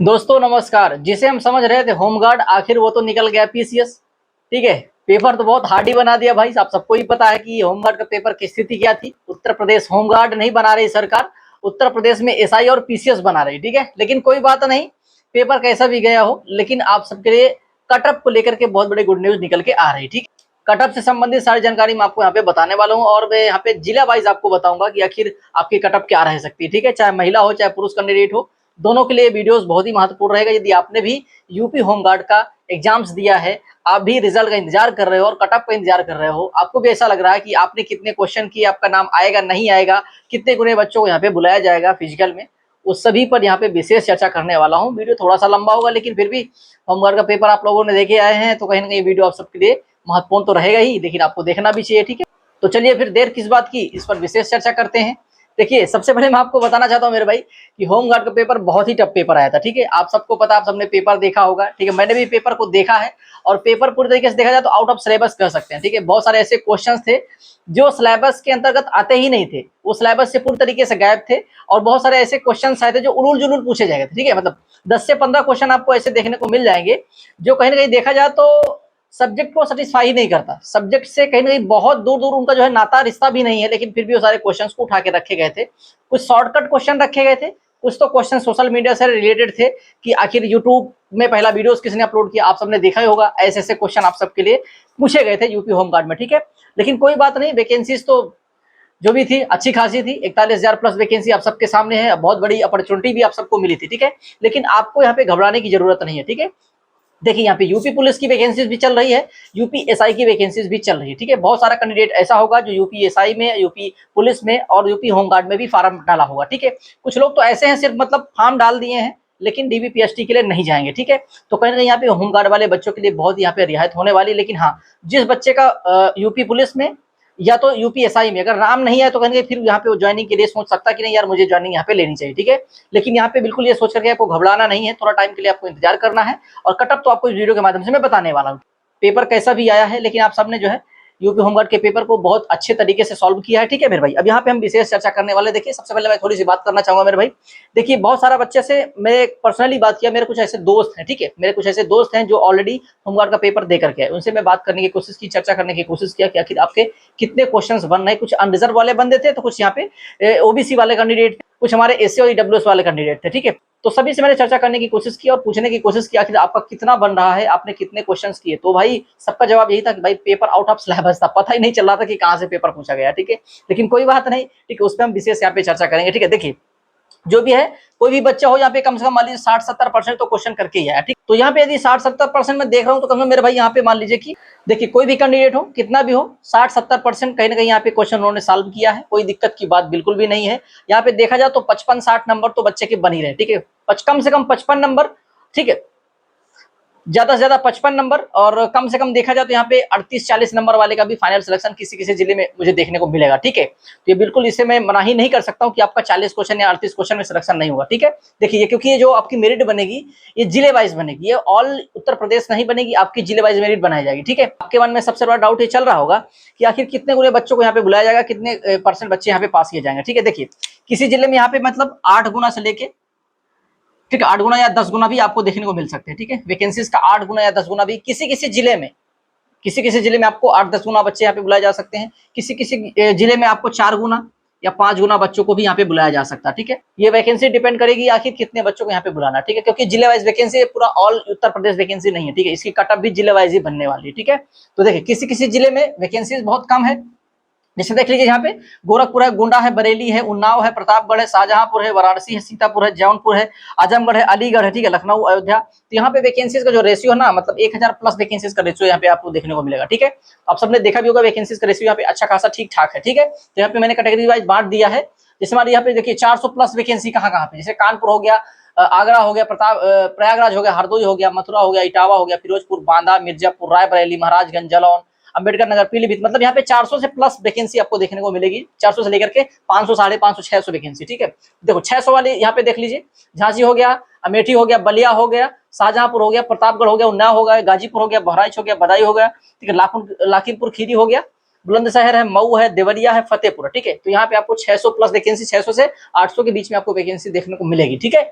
दोस्तों नमस्कार। जिसे हम समझ रहे थे होमगार्ड, आखिर वो तो निकल गया पीसीएस। ठीक है, पेपर तो बहुत हार्ड ही बना दिया भाई। आप सबको ही पता है कि होमगार्ड का पेपर की स्थिति क्या थी। उत्तर प्रदेश होमगार्ड नहीं बना रही सरकार, उत्तर प्रदेश में एसआई और पीसीएस बना रही। ठीक है, लेकिन कोई बात नहीं, पेपर कैसा भी गया हो, लेकिन आप सबके लिए कटअप को लेकर के बहुत बड़ी गुड न्यूज निकल के आ रही। ठीक है, कटअप से संबंधित सारी जानकारी मैं आपको यहाँ पे बताने वाला हूँ और मैं यहाँ पे जिला वाइज आपको बताऊंगा कि आखिर आपकी कटअप क्या रह सकती है। ठीक है, चाहे महिला हो चाहे पुरुष कैंडिडेट हो, दोनों के लिए वीडियोस बहुत ही महत्वपूर्ण रहेगा। यदि आपने भी यूपी होमगार्ड का एग्जाम्स दिया है, आप भी रिजल्ट का इंतजार कर रहे हो और कटअप का इंतजार कर रहे हो, आपको भी ऐसा लग रहा है कि आपने कितने क्वेश्चन किए, आपका नाम आएगा नहीं आएगा, कितने गुने बच्चों को यहाँ पे बुलाया जाएगा फिजिकल में, उस सभी पर यहाँ पे विशेष चर्चा करने वाला हूँ। वीडियो थोड़ा सा लंबा होगा, लेकिन फिर भी होमगार्ड का पेपर आप लोगों ने देखे आए हैं तो कहीं ना कहीं वीडियो आप सबके लिए महत्वपूर्ण तो रहेगा ही, लेकिन आपको देखना भी चाहिए। ठीक है, तो चलिए फिर देर किस बात की, इस पर विशेष चर्चा करते हैं। देखिए, सबसे पहले मैं आपको बताना चाहता हूँ मेरे भाई कि होमगार्ड का पेपर बहुत ही टफ पेपर आया था। ठीक है, आप सबको पता, आप सबने पेपर देखा होगा। ठीक है, मैंने भी पेपर को देखा है और पेपर पूरी तरीके से देखा जाए तो आउट ऑफ सिलेबस कह सकते हैं। ठीक है, बहुत सारे ऐसे क्वेश्चंस थे जो सिलेबस के अंतर्गत आते ही नहीं थे, वो सिलेबस से पूरी तरीके से गायब थे। और बहुत सारे ऐसे क्वेश्चन आए थे जो उलूल जुलूल पूछे जाएंगे। ठीक है, मतलब 10 से 15 क्वेश्चन आपको ऐसे देखने को मिल जाएंगे जो कहीं ना कहीं देखा जाए तो सब्जेक्ट को सेटिस्फाई नहीं करता, सब्जेक्ट से कहीं ना कहीं बहुत दूर दूर उनका जो है नाता रिश्ता भी नहीं है, लेकिन फिर भी वो सारे क्वेश्चंस को उठा के रखे गए थे। कुछ शॉर्टकट क्वेश्चन रखे गए थे, कुछ तो क्वेश्चन सोशल मीडिया से रिलेटेड थे कि आखिर यूट्यूब में पहला वीडियोस किसने अपलोड किया, आप सबने देखा ही होगा। ऐसे ऐसे क्वेश्चन आप सबके लिए पूछे गए थे यूपी होमगार्ड में। ठीक है, लेकिन कोई बात नहीं, वैकेंसीज तो जो भी थी अच्छी खासी थी। 41,000 प्लस वैकेंसी आप सबके सामने है, बहुत बड़ी अपॉर्चुनिटी भी आप सबको मिली थी। ठीक है, लेकिन आपको यहाँ पे घबराने की जरूरत नहीं है। ठीक है, देखिए यहाँ पे यूपी पुलिस की वैकेंसीज भी चल रही है, यूपी एसआई की वैकेंसीज भी चल रही है। ठीक है, बहुत सारा कैंडिडेट ऐसा होगा जो यूपी एसआई में, यूपी पुलिस में और यूपी होमगार्ड में भी फार्म डाला होगा। ठीक है, कुछ लोग तो ऐसे हैं सिर्फ मतलब फार्म डाल दिए हैं लेकिन डीबीपीएसटी के लिए नहीं जाएंगे। ठीक है, तो कहीं ना कहीं यहाँ पे होमगार्ड वाले बच्चों के लिए बहुत यहाँ पे रियायत होने वाली। लेकिन हाँ, जिस बच्चे का यूपी पुलिस में या तो यूपीएसआई में अगर नाम नहीं है तो कहेंगे फिर यहाँ पे वो ज्वाइनिंग के लिए सोच सकता है कि नहीं यार मुझे ज्वाइनिंग यहाँ पे लेनी चाहिए। ठीक है, लेकिन यहाँ पे बिल्कुल ये सोच करके आपको घबराना नहीं है, थोड़ा टाइम के लिए आपको इंतजार करना है और कटअप तो आपको इस वीडियो के माध्यम से मैं बताने वाला हूँ। पेपर कैसा भी आया है, लेकिन आप सबने जो है यूपी होमगार्ड के पेपर को बहुत अच्छे तरीके से सॉल्व किया है। ठीक है मेरे भाई, अब यहाँ पे हम विशेष चर्चा करने वाले। देखिए, सबसे पहले मैं थोड़ी सी बात करना चाहूंगा मेरे भाई। देखिए, बहुत सारा बच्चे से मैं पर्सनली बात किया, मेरे कुछ ऐसे दोस्त हैं। ठीक है, मेरे कुछ ऐसे दोस्त हैं जो ऑलरेडी होमगार्ड का पेपर दे करके आए, उनसे मैं बात करने की कोशिश की, चर्चा करने की कोशिश किया कि आखिर आपके कितने क्वेश्चंस बन रहे। कुछ अनरिजर्व वाले बंदे थे, तो कुछ यहाँ पे ओबीसी वाले कैंडिडेट थे, कुछ हमारे एससी और ईडब्ल्यूएस वाले कैंडिडेट थे। ठीक है, तो सभी से मैंने चर्चा करने की कोशिश की और पूछने की कोशिश की आखिर आपका कितना बन रहा है, आपने कितने क्वेश्चंस किए। तो भाई सबका जवाब यही था कि भाई पेपर आउट ऑफ सिलेबस था, पता ही नहीं चल रहा था कि कहाँ से पेपर पूछा गया। ठीक है, लेकिन कोई बात नहीं, ठीक है, उस पर हम विशेष यहाँ पे चर्चा करेंगे। ठीक है, देखिए जो भी है, कोई भी बच्चा हो यहाँ पे कम से कम मान लीजिए 60-70% तो क्वेश्चन करके ही आया। ठीक, तो यहाँ पे यदि 60-70% में देख रहा हूँ तो कम से कम मेरे भाई यहाँ पे मान लीजिए कि देखिए कोई भी कैंडिडेट हो, कितना भी हो, 60-70% कहीं ना कहीं यहाँ पे क्वेश्चन उन्होंने सॉल्व किया है। कोई दिक्कत की बात बिल्कुल भी नहीं है। यहाँ पे देखा जाए तो 55-60 नंबर तो बच्चे के बन ही रहे। ठीक है, कम से कम 55 नंबर। ठीक है, ज्यादा से ज्यादा 55 नंबर और कम से कम देखा जाए तो यहाँ पे 38-40 नंबर वाले का भी फाइनल सिलेक्शन किसी किसी जिले में मुझे देखने को मिलेगा। ठीक है, तो ये बिल्कुल, इसे मैं मना ही नहीं कर सकता हूँ कि आपका 40 क्वेश्चन या 38 क्वेश्चन में सिलेक्शन नहीं होगा। ठीक है, देखिए क्योंकि ये जो आपकी मेरिट बनेगी ये जिले वाइज बनेगी, ये ऑल उत्तर प्रदेश नहीं बनेगी, आपकी जिले वाइज मेरिट बनाई जाएगी। ठीक है, आपके मन में सबसे बड़ा डाउट ये चल रहा होगा कि आखिर कितने गुने बच्चों को यहाँ पे बुलाया जाएगा, कितने % बच्चे यहाँ पे पास किए जाएंगे। ठीक है, देखिए किसी जिले में यहाँ पे मतलब 8 गुना से लेके, ठीक है, 8 गुना या 10 गुना भी आपको देखने को मिल सकते हैं। ठीक है, वैकेंसीज का 8 गुना या 10 गुना भी किसी किसी जिले में, किसी किसी जिले में आपको 8-10 गुना बच्चे यहाँ पे बुलाए जा सकते हैं। किसी किसी जिले में आपको 4 गुना या 5 गुना बच्चों को भी यहाँ पे बुलाया जा सकता है। ठीक है, ये वैकेंसी डिपेंड करेगी आखिर कितने बच्चों को यहाँ पे बुलाना। ठीक है, क्योंकि जिले वाइज वैकेंसी पूरा ऑल उत्तर प्रदेश वैकेंसी नहीं है। ठीक है, इसकी कटअप भी जिले वाइज ही बनने वाली है। ठीक है, तो देखिए किसी किसी जिले में वैकेंसीज बहुत कम है, जैसे देख लीजिए यहाँ पे गोरखपुर है, गोंडा है, बरेली है, उन्नाव है, प्रतापगढ़ है, शाहजहांपुर है, वाराणसी है, सीतापुर है, जौनपुर है, आजमगढ़ है, अलीगढ़ है, ठीक है, लखनऊ, अयोध्या। तो यहाँ पे वैकेंसीज का जो रेशियो है ना, मतलब 1000 प्लस वैकेंसीज का रेशियो यहाँ पे आपको देखने को मिलेगा। ठीक है, आप सबने देखा भी होगा वैकेंसीज का रेशियो यहाँ पे अच्छा खासा ठीक ठाक है। ठीक है, तो यहाँ पे मैंने कैटेगरी वाइज बांट दिया है। जैसे हमारे यहाँ पे देखिए 400 प्लस वैकेंसी कहाँ कहाँ पे, जैसे कानपुर हो गया, आगरा हो गया, प्रयागराज हो गया, हरदोई हो गया, मथुरा हो गया, इटावा हो गया, फिरोजपुर, बांदा, मिर्जापुर, रायबरेली, महाराजगंज, जालौन, अंबेडकर नगर, पीलीभीत। मतलब यहाँ पे 400 से प्लस वैकेंसी आपको देखने को मिलेगी, 400 से लेकर के 500, 550, 600 वैकेंसी। ठीक है, देखो 600 वाली यहाँ पे देख लीजिए, झांसी हो गया, अमेठी हो गया, बलिया हो गया, शाहजहांपुर हो गया, प्रतापगढ़ हो गया, उन्नाव हो गया, गाजीपुर हो गया, बहराइच हो गया, बदायूं हो गया, ठीक है, लाखीमपुर खीरी हो गया, बुलंदशहर है, मऊ है, देवरिया है, फतेहपुर। ठीक है, तो यहाँ पे आपको 600 प्लस वैकेंसी, 600 से 800 के बीच में आपको वैकेंसी देखने को मिलेगी। ठीक है,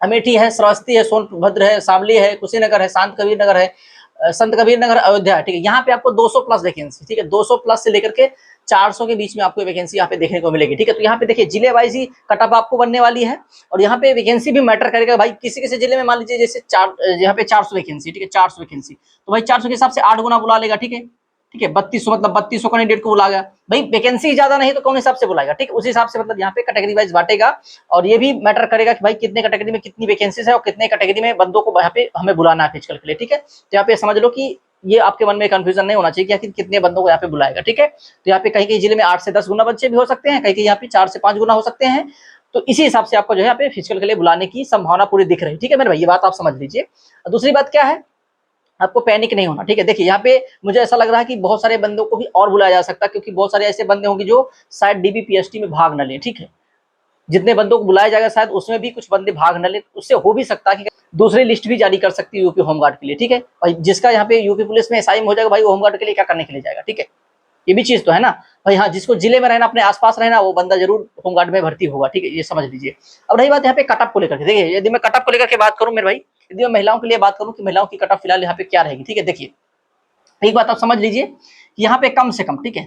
अमेठी है, श्रावस्ती है, सोनभद्र है, शामली है, कुशीनगर है, संत कबीर नगर अयोध्या है, ठीक है। यहाँ पे आपको 200 प्लस वैकेंसी, ठीक है, 200 प्लस से लेकर के 400 के बीच में आपको वैकेंसी यहाँ पे देखने को मिलेगी, ठीक है। तो यहाँ पे देखिए जिले वाइज ही कटअप आपको बनने वाली है, और यहाँ पे वैकेंसी भी मैटर करेगा भाई। किसी किसी जिले में मान लीजिए जैसे यहाँ पे 400 वैकेंसी, ठीक है, 400 वैकेंसी, तो भाई 400 के हिसाब से 8 गुना बुला लेगा, ठीक है, ठीक है। 3200 मतलब 3200 कैंडिडेट को बुलाएगा भाई। वैकेंसी ज्यादा नहीं तो कौन हिसाब से बुलाएगा, ठीक है, उस हिसाब से मतलब यहाँ पे कैटेगरी वाइज बांटेगा, और ये भी मैटर करेगा कि भाई कितने कैटेगरी में कितनी वैकेंसीज है और कितने कैटेगरी में बंदों को यहाँ पे हमें बुलाना है फिजिकल के लिए, ठीक है। तो यहाँ पे समझ लो कि ये आपके मन में कंफ्यूजन नहीं होना चाहिए कि आखिर कितने बंदों को यहाँ पे बुलाएगा, ठीक है। तो यहाँ पे कहीं कहीं जिले में 8 से 10 गुना बच्चे भी हो सकते हैं, कहीं कहीं यहाँ पे 4 से 5 गुना हो सकते हैं। तो इसी हिसाब से आपको जो है यहाँ पे फिजिकल के लिए बुलाने की संभावना पूरी दिख रही है, ठीक है मेरे भाई, ये बात आप समझ लीजिए। दूसरी बात क्या है, आपको पैनिक नहीं होना, ठीक है। देखिए यहाँ पे मुझे ऐसा लग रहा है कि बहुत सारे बंदों को भी और बुलाया जा सकता है, क्योंकि बहुत सारे ऐसे बंदे होंगे जो शायद डीबीपीएसटी में भाग न लें, ठीक है। जितने बंदों को बुलाया जाएगा शायद उसमें भी कुछ बंदे भाग न ले, उससे हो भी सकता है कि दूसरी लिस्ट भी जारी कर सकती है यूपी होमगार्ड के लिए, ठीक है। और जिसका यहाँ पे यूपी पुलिस में एसआई हो जाएगा भाई, वो होमगार्ड के लिए क्या करने के लिए जाएगा, ठीक है। ये भी चीज तो है ना भाई। हाँ, जिसको जिले में रहना, अपने आसपास रहना, वो बंदा जरूर होमगार्ड में भर्ती होगा, ठीक है, ये समझ लीजिए। अब रही बात यहाँ पे कटअप को लेकर के, देखिए यदि मैं कटअप को लेकर के बात करूँ मेरे भाई, यदि मैं महिलाओं के लिए बात करूँ कि महिलाओं की कटअप फिलहाल यहाँ पे क्या रहेगी, ठीक है। देखिए एक बात आप समझ लीजिए, यहाँ पे कम से कम, ठीक है,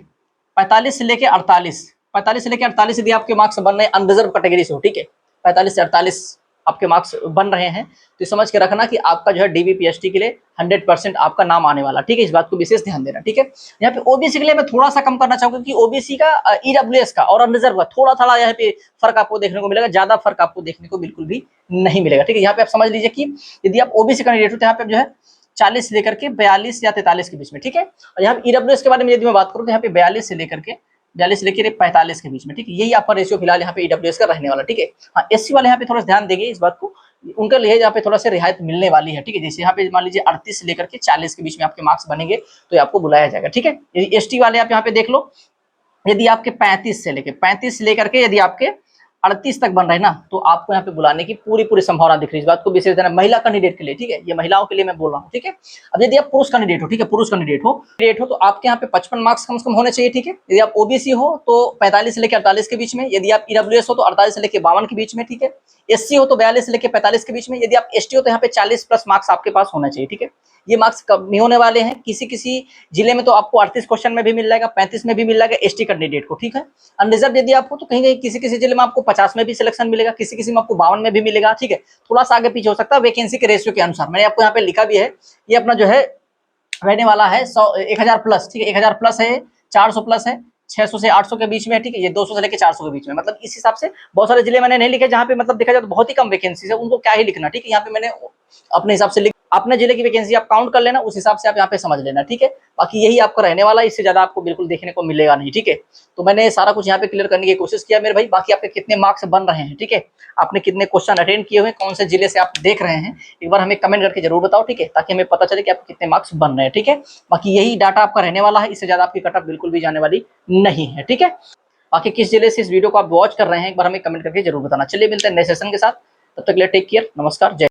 45 से लेके 48 यदि आपके मार्क्स बन रहे हैं अनरिजर्व कैटेगरी से हो, ठीक है, 45 से 48 आपके मार्क्स बन रहे हैं, तो समझ के रखना कि आपका जो है डीबीपीएसटी के लिए 100% आपका नाम आने वाला, ठीक है। इस बात को विशेष ध्यान देना, ठीक है। यहाँ पे ओबीसी के लिए मैं थोड़ा सा कम करना चाहूंगा कि ओबीसी का, ईडब्ल्यूएस का और अनरिजर्व का थोड़ा थोड़ा यहाँ पे फर्क आपको देखने को मिलेगा, ज्यादा फर्क आपको देखने को बिल्कुल भी नहीं मिलेगा, ठीक है। यहाँ पे आप समझ लीजिए कि यदि आप ओबीसी कैंडिडेट हो तो यहाँ पे जो है 40 से लेकर के 42 या 43 के बीच में, ठीक है। और यहाँ ईडब्ल्यूएस के बारे में यदि मैं बात करूँ तो यहाँ पे 42 से लेकर 45 के बीच में, ठीक है, यही आपका रेशियो फिलहाल यहाँ पे ईडब्ल्यूएस का रहने वाला, ठीक है। हाँ, एससी वाले यहाँ पे थोड़ा ध्यान देंगे इस बात को, उनके लिए यहाँ पे थोड़ा सा रियायत मिलने वाली है, ठीक है। जैसे यहाँ पे मान लीजिए 38 से लेकर के 40 के बीच में आपके मार्क्स बनेंगे तो आपको बुलाया जाएगा, ठीक है। यदि एसटी वाले आप यहाँ पे देख लो, यदि आपके 35 से लेकर के यदि आपके 38 तक बन रहे हैं ना, तो आपको यहाँ पे बुलाने की पूरी संभावना दिख रही है। इस बात को विशेष ध्यान, महिला कैंडिडेट के लिए, ठीक है, ये महिलाओं के लिए मैं बोल रहा हूँ, ठीक है। अब यदि आप पुरुष कैंडिडेट हो, ठीक है, पुरुष कैंडिडेट हो तो आपके यहाँ पे 55 मार्क्स कम से कम होने चाहिए, ठीक है। यदि आप ओबीसी हो तो 45 से लेकर 48 के बीच में, यदि आप ईडब्ल्यूएस हो तो 48 से लेकर 52 के बीच में, ठीक है। एससी हो तो 42 से लेकर 45 के बीच में, यदि आप एसटी हो तो यहाँ पे 40 प्लस मार्क्स आपके पास होना चाहिए, ठीक है। ये मार्क्स कब नहीं होने वाले हैं, किसी किसी जिले में तो आपको 38 क्वेश्चन में भी मिल जाएगा, 35 में भी मिल जाएगा एसटी कैंडिडेट को, ठीक है। अनरिजर्व यदि आप हो तो कहीं कहीं किसी किसी जिले में आपको 50 में भी सिलेक्शन मिलेगा, किसी किसी में आपको 52 में भी मिलेगा, ठीक है। थोड़ा सा आगे पीछे हो सकता है वैकेंसी के रेशियो के अनुसार। मैंने आपको यहाँ पे लिखा भी है, ये अपना जो है रहने वाला है 1000 प्लस, ठीक है, 1000 प्लस है, 400 प्लस है, 600 से 800 के बीच में है, ठीक है, ये 200 से लेकर 400 के बीच में, मतलब इस हिसाब से बहुत सारे जिले मैंने नहीं लिखे जहाँ पे मतलब देखा जाए तो बहुत ही कम वैकेंसी है, उनको क्या ही लिखना, ठीक है। यहाँ पे मैंने अपने हिसाब से अपने जिले की वैकेंसी आप काउंट कर लेना, उस हिसाब से आप यहाँ पे समझ लेना, ठीक है। बाकी यही आपका रहने वाला है, इससे ज्यादा आपको बिल्कुल देखने को मिलेगा नहीं, ठीक है। तो मैंने सारा कुछ यहाँ पे क्लियर करने की कोशिश किया मेरे भाई। बाकी आपके कितने मार्क्स बन रहे हैं, ठीक है, आपने कितने क्वेश्चन अटेंड किए हुए, कौन से जिले से आप देख रहे हैं, एक बार हमें कमेंट करके जरूर बताओ, ठीक है, ताकि हमें पता चले कि आपके कितने मार्क्स बन रहे हैं, ठीक है। बाकी यही डाटा आपका रहने वाला है, इससे ज्यादा आपकी कटअप बिल्कुल भी जाने वाली नहीं है, ठीक है। बाकी किस जिले से इस वीडियो को आप वॉच कर रहे हैं एक बार हमें कमेंट करके जरूर बताना। चलिए मिलते हैं नए सेशन के साथ, तब तक के लिए टेक केयर, नमस्कार, जय।